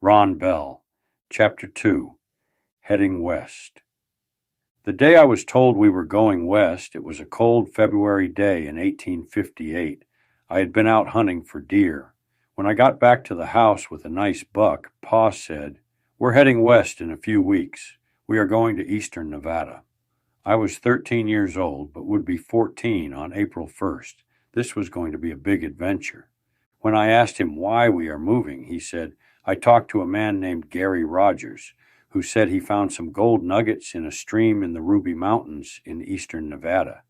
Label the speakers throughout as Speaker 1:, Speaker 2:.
Speaker 1: Ron Bell, Chapter 2, Heading West. The day I was told we were going west, it was a cold February day in 1858. I had been out hunting for deer. When I got back to the house with a nice buck, Pa said, "We're heading west in a few weeks. We are going to eastern Nevada." I was 13 years old, but would be 14 on April 1st. This was going to be a big adventure. When I asked him why we are moving, he said, "I talked to a man named Gary Rogers, who said he found some gold nuggets in a stream in the Ruby Mountains in eastern Nevada.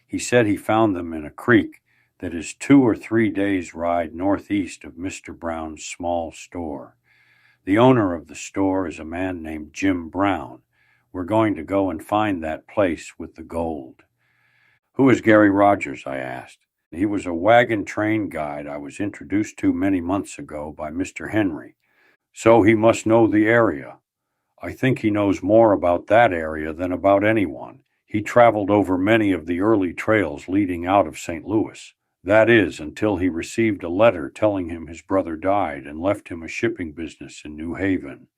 Speaker 1: He said he found them in a creek that is 2 or 3 days' ride northeast of Mr. Brown's small store. The owner of the store is a man named Jim Brown. We're going to go and find that place with the gold." "Who is Gary Rogers?" I asked. "He was a wagon train guide I was introduced to many months ago by Mr. Henry. So he must know the area. I think he knows more about that area than about anyone. He traveled over many of the early trails leading out of St. Louis. That is, until he received a letter telling him his brother died and left him a shipping business in New Haven.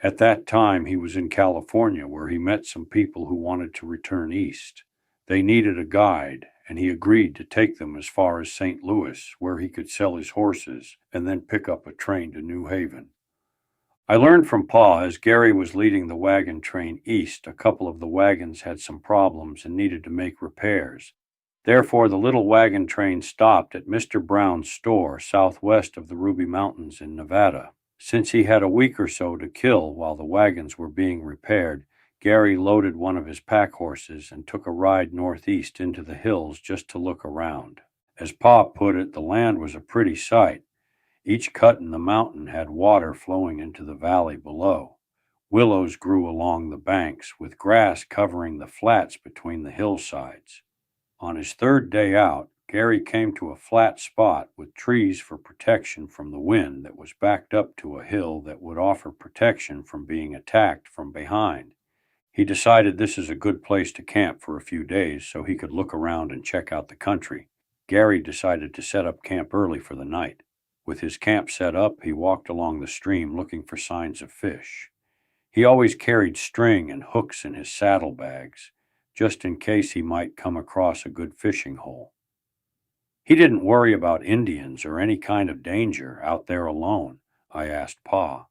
Speaker 1: At that time, he was in California, where he met some people who wanted to return east. They needed a guide, and he agreed to take them as far as St. Louis, where he could sell his horses and then pick up a train to New Haven." I learned from Pa as Gary was leading the wagon train east, a couple of the wagons had some problems and needed to make repairs. Therefore, the little wagon train stopped at Mr. Brown's store southwest of the Ruby Mountains in Nevada. Since he had a week or so to kill while the wagons were being repaired, Gary loaded one of his pack horses and took a ride northeast into the hills just to look around. As Pa put it, the land was a pretty sight. Each cut in the mountain had water flowing into the valley below. Willows grew along the banks, with grass covering the flats between the hillsides. On his third day out, Gary came to a flat spot with trees for protection from the wind that was backed up to a hill that would offer protection from being attacked from behind. He decided this is a good place to camp for a few days so he could look around and check out the country. Gary decided to set up camp early for the night. With his camp set up, he walked along the stream looking for signs of fish. He always carried string and hooks in his saddlebags, just in case he might come across a good fishing hole. He didn't worry about Indians or any kind of danger out there alone, I asked Pa.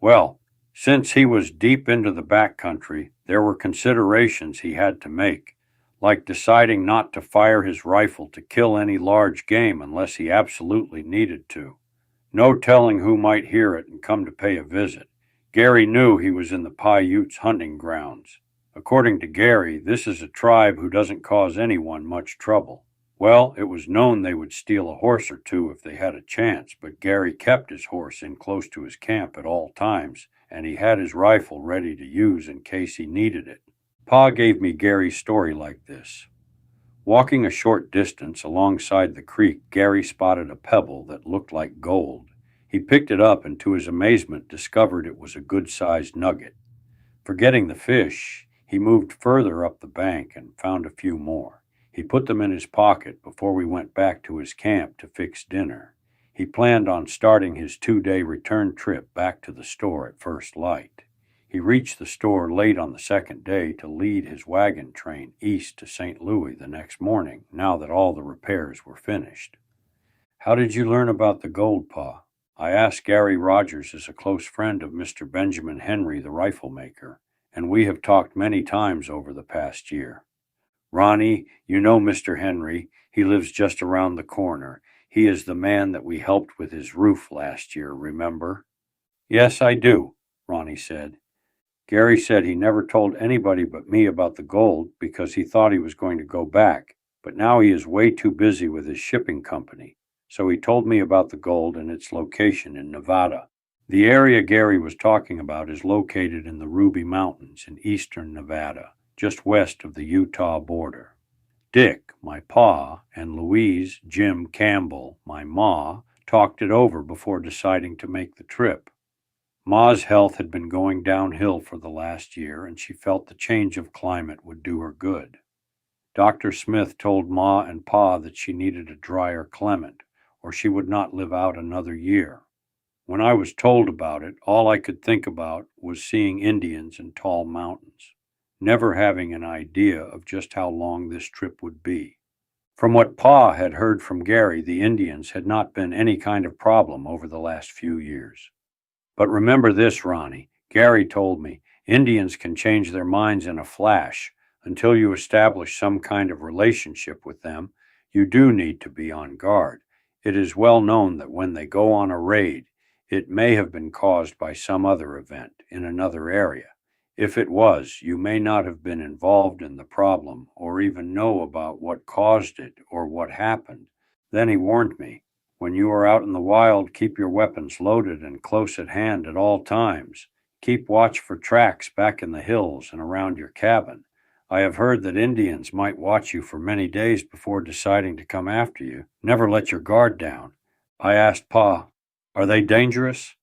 Speaker 1: Well, since he was deep into the back country, there were considerations he had to make, like deciding not to fire his rifle to kill any large game unless he absolutely needed to. No telling who might hear it and come to pay a visit. Gary knew he was in the Paiutes' hunting grounds. According to Gary, this is a tribe who doesn't cause anyone much trouble. Well, it was known they would steal a horse or two if they had a chance, but Gary kept his horse in close to his camp at all times, and he had his rifle ready to use in case he needed it. Pa gave me Gary's story like this. Walking a short distance alongside the creek, Gary spotted a pebble that looked like gold. He picked it up and to his amazement discovered it was a good-sized nugget. Forgetting the fish, he moved further up the bank and found a few more. He put them in his pocket before we went back to his camp to fix dinner. He planned on starting his 2-day return trip back to the store at first light. He reached the store late on the second day to lead his wagon train east to St. Louis the next morning, now that all the repairs were finished. "How did you learn about the gold, Pa?" I asked. Gary Rogers is a close friend of Mr. Benjamin Henry, the rifle maker, and we have talked many times over the past year. "Ronnie, you know Mr. Henry. He lives just around the corner. He is the man that we helped with his roof last year, remember?" "Yes, I do," Ronnie said. "Gary said he never told anybody but me about the gold because he thought he was going to go back, but now he is way too busy with his shipping company, so he told me about the gold and its location in Nevada. The area Gary was talking about is located in the Ruby Mountains in eastern Nevada, just west of the Utah border. Dick, my pa, and Louise, Jim Campbell, my ma, talked it over before deciding to make the trip. Ma's health had been going downhill for the last year, and she felt the change of climate would do her good. Dr. Smith told Ma and Pa that she needed a drier climate, or she would not live out another year. When I was told about it, all I could think about was seeing Indians and tall mountains, never having an idea of just how long this trip would be. From what Pa had heard from Gary, the Indians had not been any kind of problem over the last few years. But remember this, Ronnie, Gary told me, Indians can change their minds in a flash. Until you establish some kind of relationship with them, you do need to be on guard. It is well known that when they go on a raid, it may have been caused by some other event in another area. If it was, you may not have been involved in the problem or even know about what caused it or what happened. Then he warned me, when you are out in the wild, keep your weapons loaded and close at hand at all times. Keep watch for tracks back in the hills and around your cabin. I have heard that Indians might watch you for many days before deciding to come after you. Never let your guard down. I asked Pa, are they dangerous?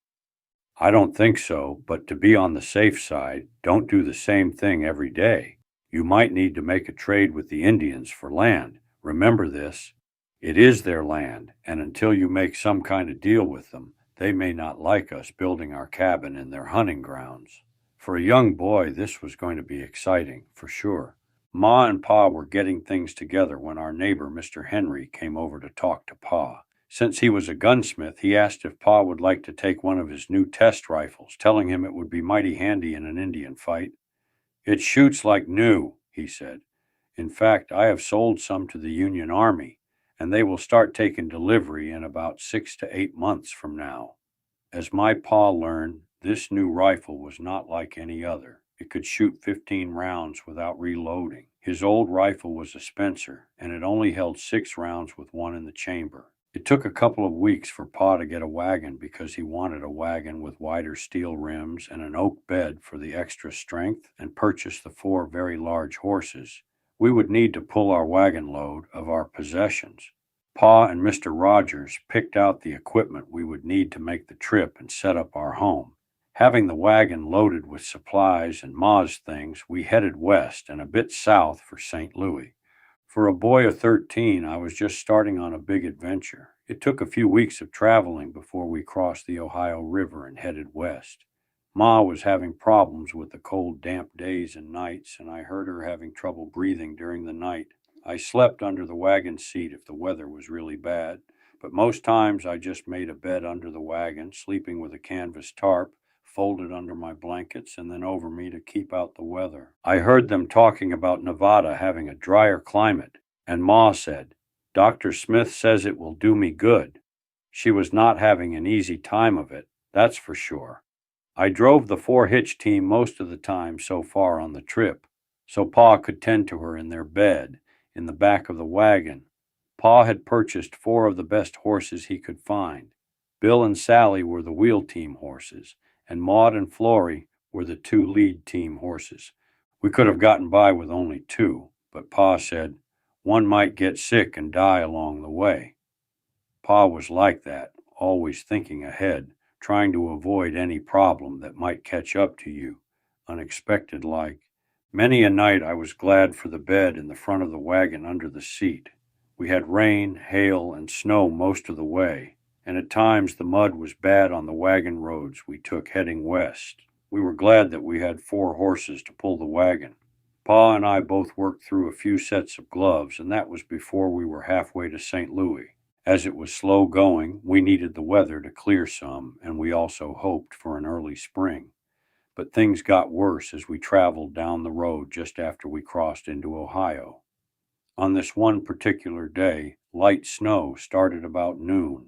Speaker 1: I don't think so, but to be on the safe side, don't do the same thing every day. You might need to make a trade with the Indians for land. Remember this. It is their land, and until you make some kind of deal with them, they may not like us building our cabin in their hunting grounds. For a young boy, this was going to be exciting, for sure. Ma and Pa were getting things together when our neighbor, Mr. Henry, came over to talk to Pa. Since he was a gunsmith, he asked if Pa would like to take one of his new test rifles, telling him it would be mighty handy in an Indian fight. It shoots like new, he said. In fact, I have sold some to the Union Army, and they will start taking delivery in about 6 to 8 months from now. As my Pa learned, this new rifle was not like any other. It could shoot 15 rounds without reloading. His old rifle was a Spencer, and it only held 6 rounds with one in the chamber. It took a couple of weeks for Pa to get a wagon because he wanted a wagon with wider steel rims and an oak bed for the extra strength, and purchased the 4 very large horses. We would need to pull our wagon load of our possessions. Pa and Mr. Rogers picked out the equipment we would need to make the trip and set up our home. Having the wagon loaded with supplies and Ma's things, we headed west and a bit south for St. Louis. For a boy of 13, I was just starting on a big adventure. It took a few weeks of traveling before we crossed the Ohio River and headed west. Ma was having problems with the cold, damp days and nights, and I heard her having trouble breathing during the night. I slept under the wagon seat if the weather was really bad, but most times I just made a bed under the wagon, sleeping with a canvas tarp folded under my blankets and then over me to keep out the weather. I heard them talking about Nevada having a drier climate, and Ma said, Dr. Smith says it will do me good. She was not having an easy time of it, that's for sure. I drove the 4-hitch team most of the time so far on the trip, so Pa could tend to her in their bed in the back of the wagon. Pa had purchased 4 of the best horses he could find. Bill and Sally were the wheel team horses, and Maud and Florrie were the 2 lead team horses. We could have gotten by with only 2, but Pa said, one might get sick and die along the way. Pa was like that, always thinking ahead, trying to avoid any problem that might catch up to you, unexpected like. Many a night I was glad for the bed in the front of the wagon under the seat. We had rain, hail, and snow most of the way, and at times the mud was bad on the wagon roads we took heading west. We were glad that we had 4 horses to pull the wagon. Pa and I both worked through a few sets of gloves, and that was before we were halfway to St. Louis. As it was slow going, we needed the weather to clear some, and we also hoped for an early spring. But things got worse as we traveled down the road just after we crossed into Ohio. On this one particular day, light snow started about noon.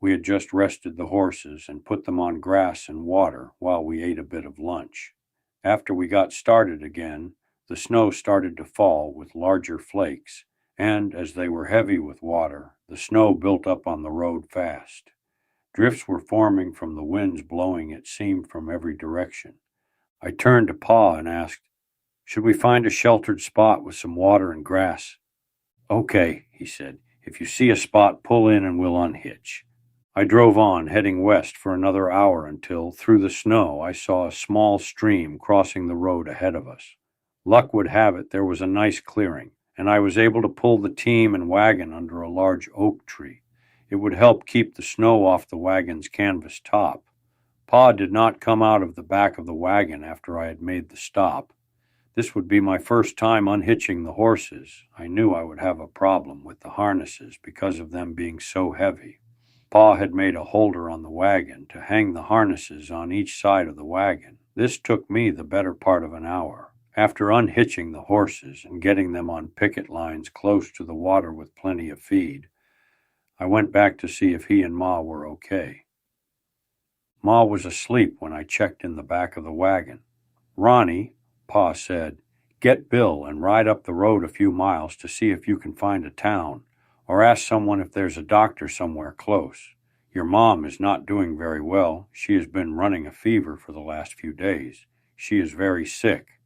Speaker 1: We had just rested the horses and put them on grass and water while we ate a bit of lunch. After we got started again, the snow started to fall with larger flakes, and as they were heavy with water, the snow built up on the road fast. Drifts were forming from the winds blowing, it seemed, from every direction. I turned to Pa and asked, should we find a sheltered spot with some water and grass? Okay, he said. If you see a spot, pull in and we'll unhitch. I drove on, heading west for another hour until, through the snow, I saw a small stream crossing the road ahead of us. Luck would have it there was a nice clearing, and I was able to pull the team and wagon under a large oak tree. It would help keep the snow off the wagon's canvas top. Pa did not come out of the back of the wagon after I had made the stop. This would be my first time unhitching the horses. I knew I would have a problem with the harnesses because of them being so heavy. Pa had made a holder on the wagon to hang the harnesses on each side of the wagon. This took me the better part of an hour. After unhitching the horses and getting them on picket lines close to the water with plenty of feed, I went back to see if he and Ma were okay. Ma was asleep when I checked in the back of the wagon. "Ronnie," Pa said, "get Bill and ride up the road a few miles to see if you can find a town, or ask someone if there's a doctor somewhere close. Your mom is not doing very well. She has been running a fever for the last few days. She is very sick."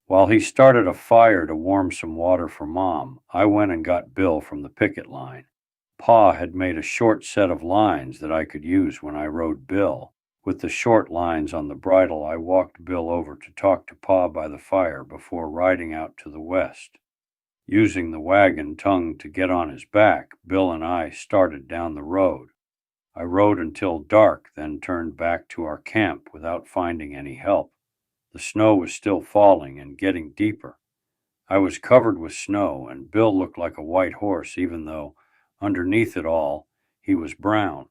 Speaker 1: While he started a fire to warm some water for Mom, I went and got Bill from the picket line. Pa had made a short set of lines that I could use when I rode Bill. With the short lines on the bridle, I walked Bill over to talk to Pa by the fire before riding out to the west. Using the wagon tongue to get on his back, Bill and I started down the road. I rode until dark, then turned back to our camp without finding any help. The snow was still falling and getting deeper. I was covered with snow, and Bill looked like a white horse, even though, underneath it all, he was brown.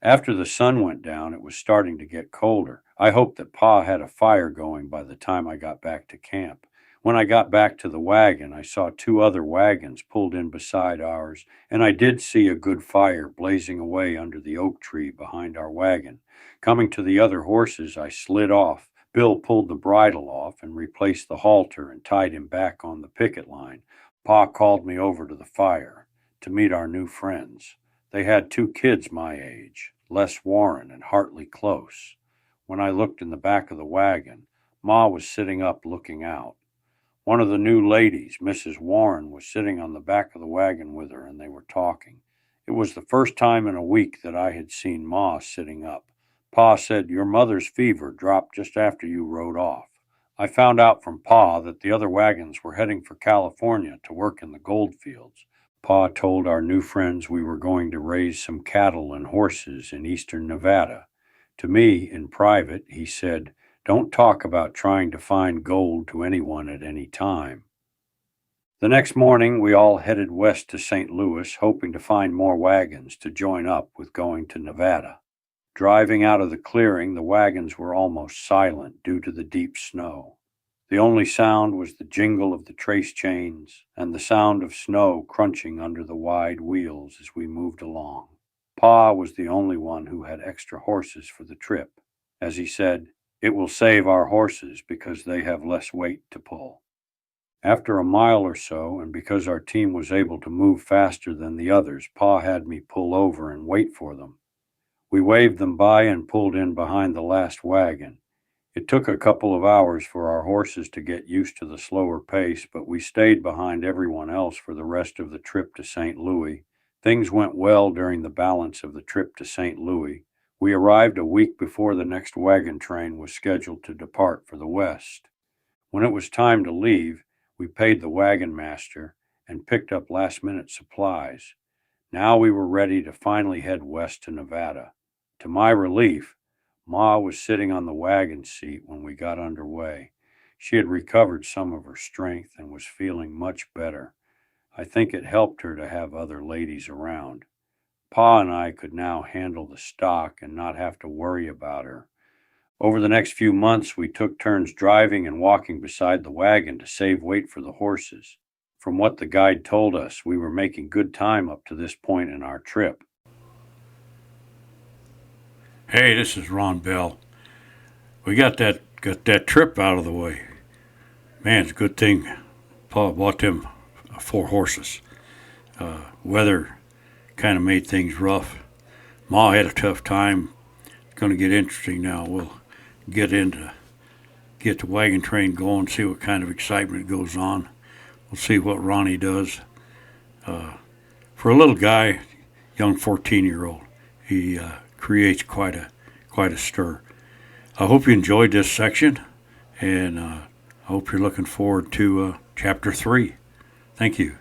Speaker 1: After the sun went down, it was starting to get colder. I hoped that Pa had a fire going by the time I got back to camp. When I got back to the wagon, I saw 2 other wagons pulled in beside ours, and I did see a good fire blazing away under the oak tree behind our wagon. Coming to the other horses, I slid off. Bill pulled the bridle off and replaced the halter and tied him back on the picket line. Pa called me over to the fire to meet our new friends. They had 2 kids my age, Les Warren and Hartley Close. When I looked in the back of the wagon, Ma was sitting up looking out. One of the new ladies, Mrs. Warren, was sitting on the back of the wagon with her, and they were talking. It was the first time in a week that I had seen Ma sitting up. Pa said, "Your mother's fever dropped just after you rode off." I found out from Pa that the other wagons were heading for California to work in the gold fields. Pa told our new friends we were going to raise some cattle and horses in eastern Nevada. To me, in private, he said, "Don't talk about trying to find gold to anyone at any time." The next morning, we all headed west to St. Louis, hoping to find more wagons to join up with going to Nevada. Driving out of the clearing, the wagons were almost silent due to the deep snow. The only sound was the jingle of the trace chains and the sound of snow crunching under the wide wheels as we moved along. Pa was the only one who had extra horses for the trip. As he said, "It will save our horses because they have less weight to pull." After a mile or so, and because our team was able to move faster than the others, Pa had me pull over and wait for them. We waved them by and pulled in behind the last wagon. It took a couple of hours for our horses to get used to the slower pace, but we stayed behind everyone else for the rest of the trip to St. Louis. Things went well during the balance of the trip to St. Louis. We arrived a week before the next wagon train was scheduled to depart for the west. When it was time to leave, we paid the wagon master and picked up last-minute supplies. Now we were ready to finally head west to Nevada. To my relief, Ma was sitting on the wagon seat when we got underway. She had recovered some of her strength and was feeling much better. I think it helped her to have other ladies around. Pa and I could now handle the stock and not have to worry about her. Over the next few months, we took turns driving and walking beside the wagon to save weight for the horses. From what the guide told us, we were making good time up to this point in our trip.
Speaker 2: Hey, this is Ron Bell. We got that trip out of the way. Man, it's a good thing Pa bought them 4 horses. Weather kind of made things rough. Ma had a tough time. It's going to get interesting now. We'll get the wagon train going, see what kind of excitement goes on. We'll see what Ronnie does. For a little guy, young 14-year-old, he creates quite a stir. I hope you enjoyed this section, and I hope you're looking forward to Chapter 3. Thank you.